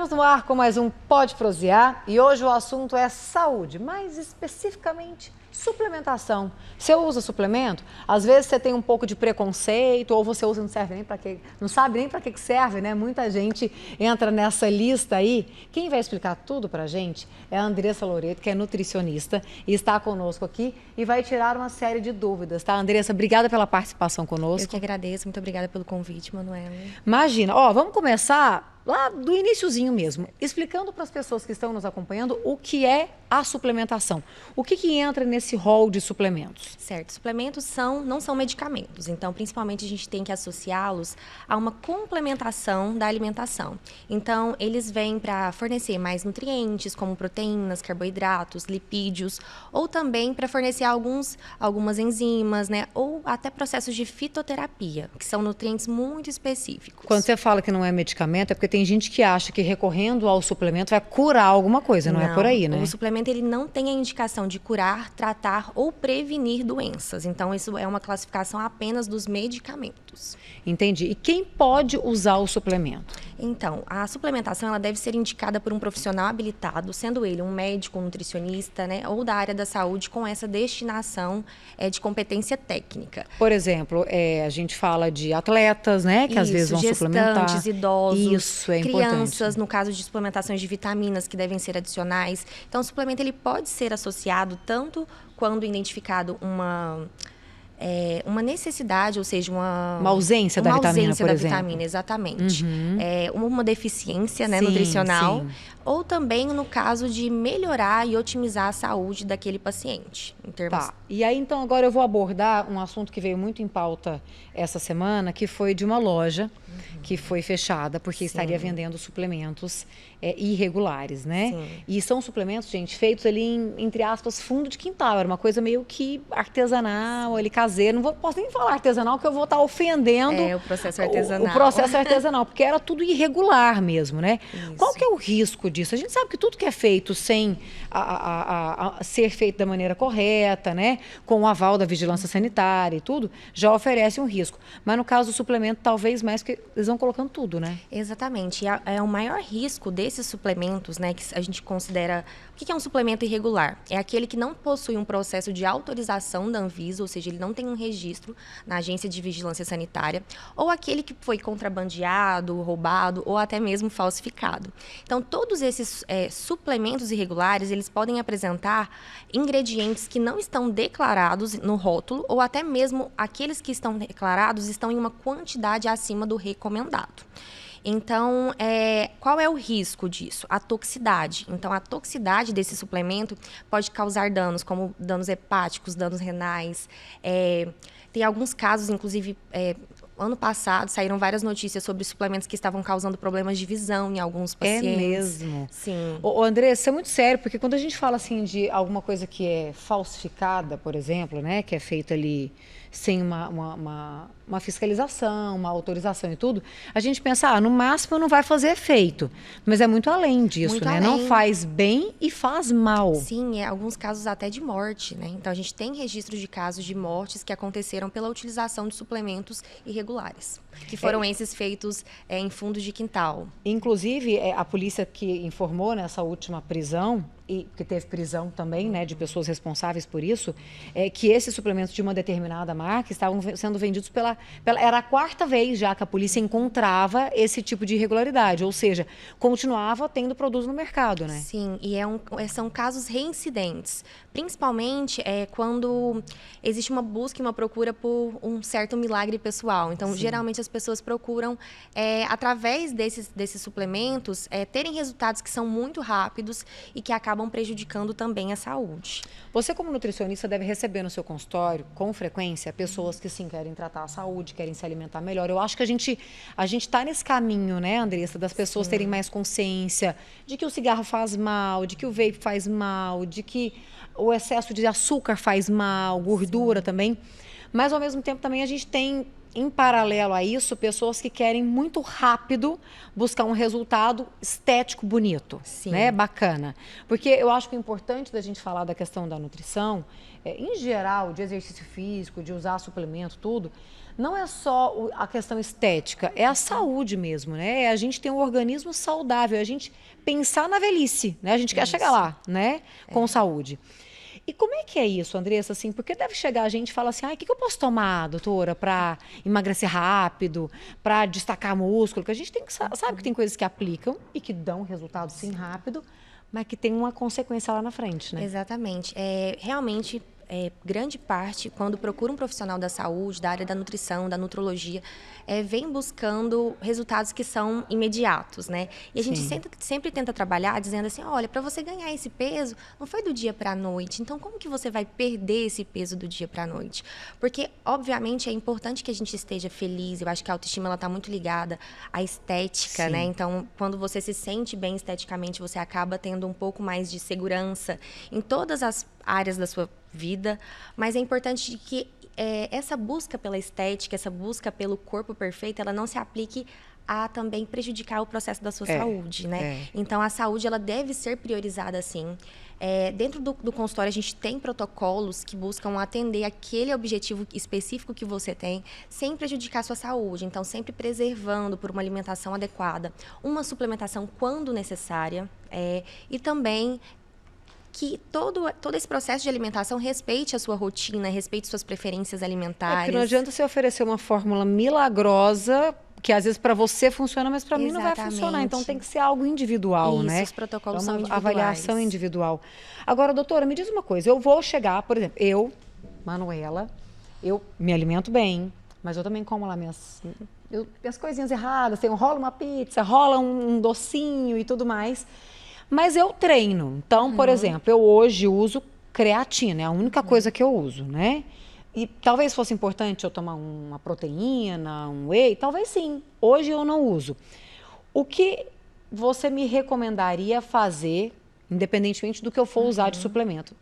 Estamos no ar com mais um Pode Prosear e hoje o assunto é saúde, mais especificamente suplementação. Você usa suplemento? Às vezes você tem um pouco de preconceito ou você usa e não serve nem para quê, não sabe nem para que serve, né? Muita gente entra nessa lista aí. Quem vai explicar tudo pra gente é a Andressa Loreto, que é nutricionista e está conosco aqui e vai tirar uma série de dúvidas, tá? Andressa, obrigada pela participação conosco. Eu que agradeço, muito obrigada pelo convite, Manuela. Imagina, ó, vamos começar lá do iniciozinho mesmo, explicando para as pessoas que estão nos acompanhando o que é a suplementação. O que entra nesse rol de suplementos? Certo, suplementos não são medicamentos, então principalmente a gente tem que associá-los a uma complementação da alimentação. Então eles vêm para fornecer mais nutrientes, como proteínas, carboidratos, lipídios, ou também para fornecer algumas enzimas, né, ou até processos de fitoterapia, que são nutrientes muito específicos. Quando você fala que não é medicamento, é porque tem gente que acha que recorrendo ao suplemento vai curar alguma coisa, não é por aí, né? O suplemento ele não tem a indicação de curar, tratar ou prevenir doenças. Então, isso é uma classificação apenas dos medicamentos. Entendi. E quem pode usar o suplemento? Então, a suplementação ela deve ser indicada por um profissional habilitado, sendo ele um médico, um nutricionista, né, ou da área da saúde com essa destinação de competência técnica. Por exemplo, a gente fala de atletas, né, que às vezes vão suplementar. Gestantes, idosos, isso é crianças, importante. no caso de suplementações de vitaminas que devem ser adicionais. Então, o suplemento ele pode ser associado tanto quando identificado uma necessidade, ou seja, uma ausência da vitamina, ausência por da exemplo. vitamina, exatamente. Uhum. Uma deficiência, né, Sim, nutricional, sim. ou também no caso de melhorar e otimizar a saúde daquele paciente. Em termos... Tá. E aí, então, agora eu vou abordar um assunto que veio muito em pauta essa semana, que foi de uma loja que foi fechada porque estaria vendendo suplementos irregulares, né? Sim. E são suplementos, gente, feitos ali entre aspas, fundo de quintal. Era uma coisa meio que artesanal, ali caseiro. Não posso nem falar artesanal, porque eu vou estar ofendendo o processo artesanal. O processo artesanal, porque era tudo irregular mesmo, né? Isso. Qual que é o risco disso? A gente sabe que tudo que é feito sem ser feito da maneira correta, né? Com o aval da vigilância sanitária e tudo, já oferece um risco. Mas no caso do suplemento, talvez mais, porque eles vão colocando tudo, né? Exatamente. O maior risco desses suplementos, né, que a gente considera... O que é um suplemento irregular? É aquele que não possui um processo de autorização da Anvisa, ou seja, ele não tem um registro na Agência de Vigilância Sanitária, ou aquele que foi contrabandeado, roubado ou até mesmo falsificado. Então, todos esses suplementos irregulares, eles podem apresentar ingredientes que não estão declarados no rótulo, ou até mesmo aqueles que estão declarados estão em uma quantidade acima do recomendado. Então, qual é o risco disso? A toxicidade. Então, a toxicidade desse suplemento pode causar danos, como danos hepáticos, danos renais. Tem alguns casos, inclusive, ano passado, saíram várias notícias sobre suplementos que estavam causando problemas de visão em alguns pacientes. É mesmo? Sim. Ô, Andressa, isso é muito sério, porque quando a gente fala assim de alguma coisa que é falsificada, por exemplo, né, que é feita ali sem uma fiscalização, uma autorização e tudo, a gente pensa, no máximo não vai fazer efeito. Mas é muito além disso, Muito né? além. Não faz bem e faz mal. Sim, alguns casos até de morte, né? Então, a gente tem registros de casos de mortes que aconteceram pela utilização de suplementos irregulares, que foram esses feitos em fundos de quintal. Inclusive, a polícia que informou nessa última prisão, e que teve prisão também, né, de pessoas responsáveis por isso, que esses suplementos de uma determinada marca estavam sendo vendidos era a quarta vez já que a polícia encontrava esse tipo de irregularidade, ou seja, continuava tendo produto no mercado, né? Sim, e são casos reincidentes, principalmente quando existe uma busca e uma procura por um certo milagre pessoal. Então, geralmente as pessoas procuram, através desses suplementos, terem resultados que são muito rápidos e que acabam prejudicando também a saúde. Você, como nutricionista, deve receber no seu consultório, com frequência, pessoas que sim querem tratar a saúde, querem se alimentar melhor. Eu acho que a gente está nesse caminho, né, Andressa, das pessoas terem mais consciência de que o cigarro faz mal, de que o vape faz mal, de que o excesso de açúcar faz mal, gordura também. Mas, ao mesmo tempo, também a gente tem em paralelo a isso, pessoas que querem muito rápido buscar um resultado estético bonito, Sim. né? Bacana. Porque eu acho que é importante da gente falar da questão da nutrição, em geral, de exercício físico, de usar suplemento, tudo, não é só a questão estética, é a saúde mesmo, né? É a gente ter um organismo saudável, é a gente pensar na velhice, né? A gente quer chegar lá, né? Com saúde. E como é que é isso, Andressa? Assim, porque deve chegar a gente e falar assim, o que eu posso tomar, doutora, para emagrecer rápido, para destacar músculo? Porque a gente tem que sabe que tem coisas que aplicam e que dão resultado sim rápido, mas que tem uma consequência lá na frente, né? Exatamente. Realmente, grande parte, quando procura um profissional da saúde, da área da nutrição, da nutrologia, vem buscando resultados que são imediatos, né? E a gente sempre tenta trabalhar dizendo assim, olha, para você ganhar esse peso, não foi do dia para a noite. Então, como que você vai perder esse peso do dia para a noite? Porque, obviamente, é importante que a gente esteja feliz. Eu acho que a autoestima ela está muito ligada à estética, né? Então, quando você se sente bem esteticamente, você acaba tendo um pouco mais de segurança em todas as áreas da sua vida, mas é importante que essa busca pela estética, essa busca pelo corpo perfeito, ela não se aplique a também prejudicar o processo da sua saúde, né? Então, a saúde, ela deve ser priorizada, sim. Dentro do consultório, a gente tem protocolos que buscam atender aquele objetivo específico que você tem, sem prejudicar a sua saúde. Então, sempre preservando por uma alimentação adequada, uma suplementação quando necessária, e também que todo esse processo de alimentação respeite a sua rotina, respeite suas preferências alimentares. Porque não adianta você oferecer uma fórmula milagrosa, que às vezes para você funciona, mas para mim não vai funcionar. Então tem que ser algo individual, né? Os protocolos então, são individuais. Avaliação individual. Agora, doutora, me diz uma coisa. Eu vou chegar, por exemplo, Manuela, eu me alimento bem, mas eu também como lá minhas coisinhas erradas. Rola uma pizza, rola um docinho e tudo mais. Mas eu treino. Então, por exemplo, eu hoje uso creatina, é a única coisa que eu uso, né? E talvez fosse importante eu tomar uma proteína, um whey, talvez sim. Hoje eu não uso. O que você me recomendaria fazer, independentemente do que eu for usar de suplemento,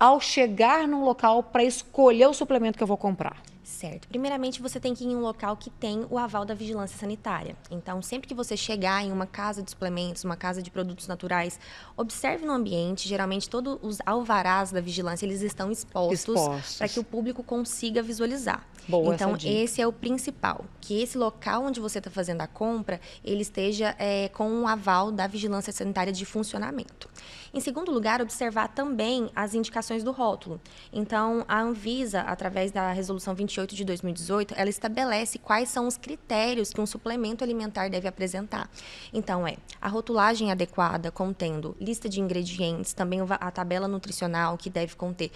ao chegar num local para escolher o suplemento que eu vou comprar? Certo. Primeiramente, você tem que ir em um local que tem o aval da vigilância sanitária. Então, sempre que você chegar em uma casa de suplementos, uma casa de produtos naturais, observe no ambiente. Geralmente, todos os alvarás da vigilância, eles estão expostos para que o público consiga visualizar. Boa então, essa dica. Esse é o principal. Que esse local onde você está fazendo a compra, ele esteja com um aval da vigilância sanitária de funcionamento. Em segundo lugar, observar também as indicações do rótulo. Então, a Anvisa, através da Resolução 28 de 2018, ela estabelece quais são os critérios que um suplemento alimentar deve apresentar. Então, a rotulagem adequada, contendo lista de ingredientes, também a tabela nutricional que deve conter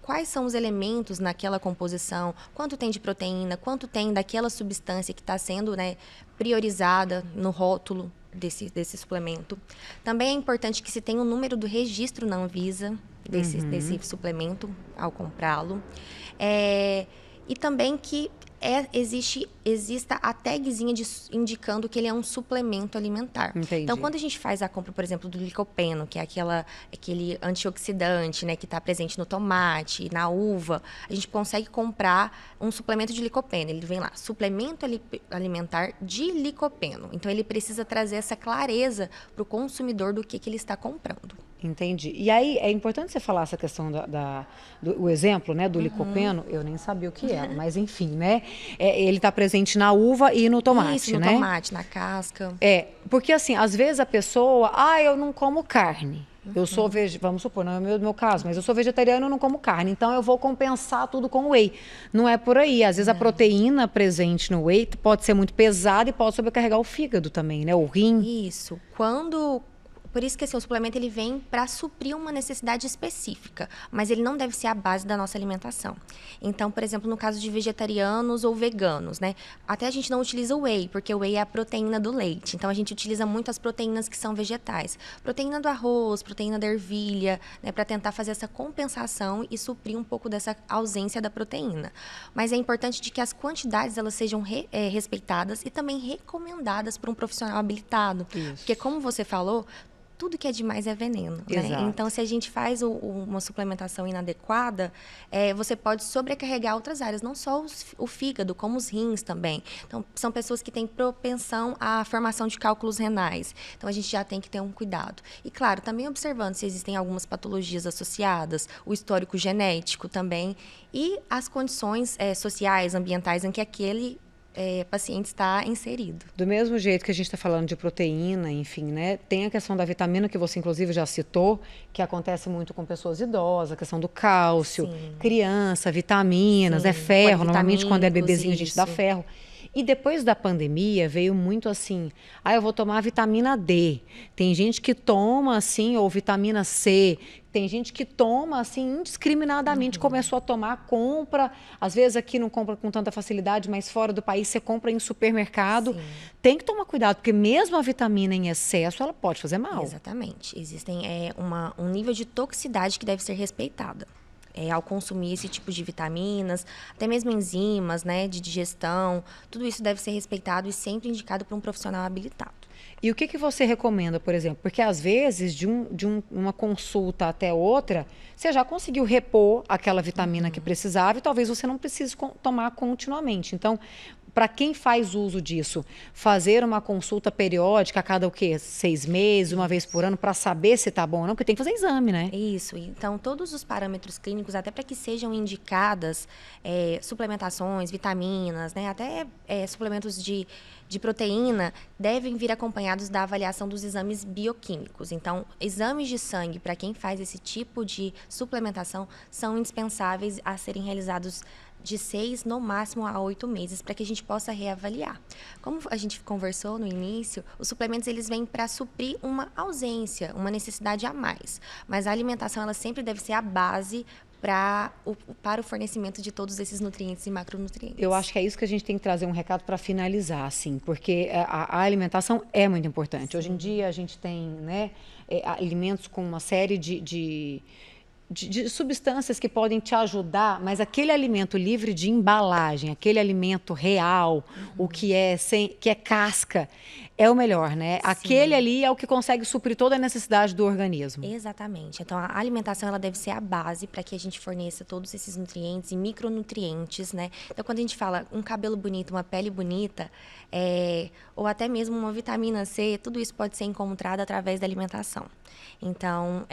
quais são os elementos naquela composição, quanto tem de proteína, quanto tem daquela substância que está sendo priorizada no rótulo desse suplemento. Também é importante que se tenha o número do registro na Anvisa desse suplemento ao comprá-lo. E também que exista a tagzinha indicando que ele é um suplemento alimentar. Entendi. Então, quando a gente faz a compra, por exemplo, do licopeno, que é aquele antioxidante, né, que está presente no tomate, na uva, a gente consegue comprar um suplemento de licopeno. Ele vem lá, suplemento alimentar de licopeno. Então, ele precisa trazer essa clareza para o consumidor do que ele está comprando. Entendi. E aí, é importante você falar essa questão do exemplo, né, do licopeno. Eu nem sabia o que era, mas enfim, né? Ele está presente na uva e no tomate, Isso, no né? tomate, na casca. Porque assim, às vezes a pessoa, eu não como carne. Eu sou vamos supor, não é o meu caso, mas eu sou vegetariano e não como carne. Então, eu vou compensar tudo com whey. Não é por aí. Às vezes, a proteína presente no whey pode ser muito pesada e pode sobrecarregar o fígado também, né? O rim. Isso. Por isso que o suplemento ele vem para suprir uma necessidade específica, mas ele não deve ser a base da nossa alimentação. Então, por exemplo, no caso de vegetarianos ou veganos, né? Até a gente não utiliza o whey, porque o whey é a proteína do leite. Então, a gente utiliza muito as proteínas que são vegetais. Proteína do arroz, proteína da ervilha, né? Para tentar fazer essa compensação e suprir um pouco dessa ausência da proteína. Mas é importante de que as quantidades elas sejam respeitadas e também recomendadas por um profissional habilitado. Isso. Porque, como você falou, tudo que é demais é veneno, né? Exato. Então, se a gente faz uma suplementação inadequada, você pode sobrecarregar outras áreas, não só o fígado, como os rins também. Então, são pessoas que têm propensão à formação de cálculos renais. Então, a gente já tem que ter um cuidado. E, claro, também observando se existem algumas patologias associadas, o histórico genético também, e as condições sociais, ambientais em que aquele paciente está inserido. Do mesmo jeito que a gente está falando de proteína, enfim, né? Tem a questão da vitamina, que você inclusive já citou, que acontece muito com pessoas idosas, a questão do cálcio, Sim. criança, vitaminas, Sim, ferro. Normalmente quando é polivitamínicos, bebezinho a gente dá isso. ferro. E depois da pandemia veio muito assim, eu vou tomar vitamina D. Tem gente que toma assim, ou vitamina C. Tem gente que toma assim indiscriminadamente, começou a tomar, compra. Às vezes aqui não compra com tanta facilidade, mas fora do país você compra em supermercado. Sim. Tem que tomar cuidado, porque mesmo a vitamina em excesso, ela pode fazer mal. Exatamente. Existem um nível de toxicidade que deve ser respeitada. Ao consumir esse tipo de vitaminas, até mesmo enzimas, né, de digestão, tudo isso deve ser respeitado e sempre indicado por um profissional habilitado. E o que você recomenda, por exemplo? Porque às vezes, de uma consulta até outra, você já conseguiu repor aquela vitamina que precisava e talvez você não precise tomar continuamente. Então, para quem faz uso disso, fazer uma consulta periódica a cada 6 meses, uma vez por ano, para saber se está bom ou não, porque tem que fazer exame, né? Isso. Então, todos os parâmetros clínicos, até para que sejam indicadas suplementações, vitaminas, né, até suplementos de proteína, devem vir acompanhados da avaliação dos exames bioquímicos. Então, exames de sangue, para quem faz esse tipo de suplementação, são indispensáveis a serem realizados de 6, no máximo, a 8 meses, para que a gente possa reavaliar. Como a gente conversou no início, os suplementos eles vêm para suprir uma ausência, uma necessidade a mais. Mas a alimentação ela sempre deve ser a base para o fornecimento de todos esses nutrientes e macronutrientes. Eu acho que é isso que a gente tem que trazer um recado para finalizar, assim, porque a alimentação é muito importante. Sim. Hoje em dia a gente tem, né, alimentos com uma série de substâncias que podem te ajudar, mas aquele alimento livre de embalagem, aquele alimento real, o que é casca, é o melhor, né? Sim. Aquele ali é o que consegue suprir toda a necessidade do organismo. Exatamente. Então, a alimentação ela deve ser a base para que a gente forneça todos esses nutrientes e micronutrientes, né? Então, quando a gente fala um cabelo bonito, uma pele bonita, ou até mesmo uma vitamina C, tudo isso pode ser encontrado através da alimentação. Então,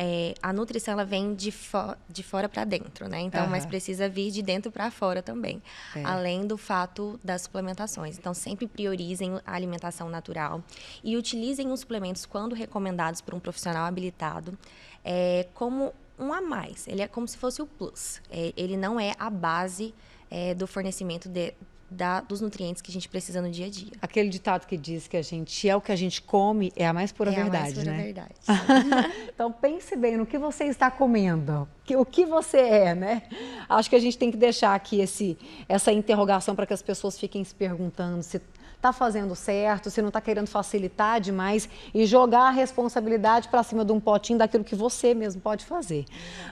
a nutrição ela vem de fora para dentro, né? Então, mas precisa vir de dentro para fora também. Além do fato das suplementações. Então, sempre priorizem a alimentação natural e utilizem os suplementos quando recomendados por um profissional habilitado como um a mais. Ele é como se fosse o plus. Ele não é a base do fornecimento dos nutrientes que a gente precisa no dia a dia. Aquele ditado que diz que o que a gente come é a mais pura verdade, a mais pura né? verdade. Então pense bem no que você está comendo, o que você é, né? Acho que a gente tem que deixar aqui essa interrogação para que as pessoas fiquem se perguntando se está fazendo certo, se não está querendo facilitar demais e jogar a responsabilidade para cima de um potinho daquilo que você mesmo pode fazer.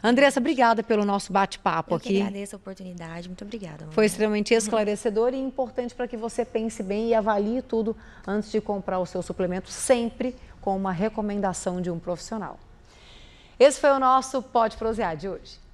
Andressa, obrigada pelo nosso bate-papo aqui. Eu que agradeço a oportunidade. Muito obrigada, Ana. Foi extremamente esclarecedor e importante para que você pense bem e avalie tudo antes de comprar o seu suplemento, sempre com uma recomendação de um profissional. Esse foi o nosso Pode Prosear de hoje.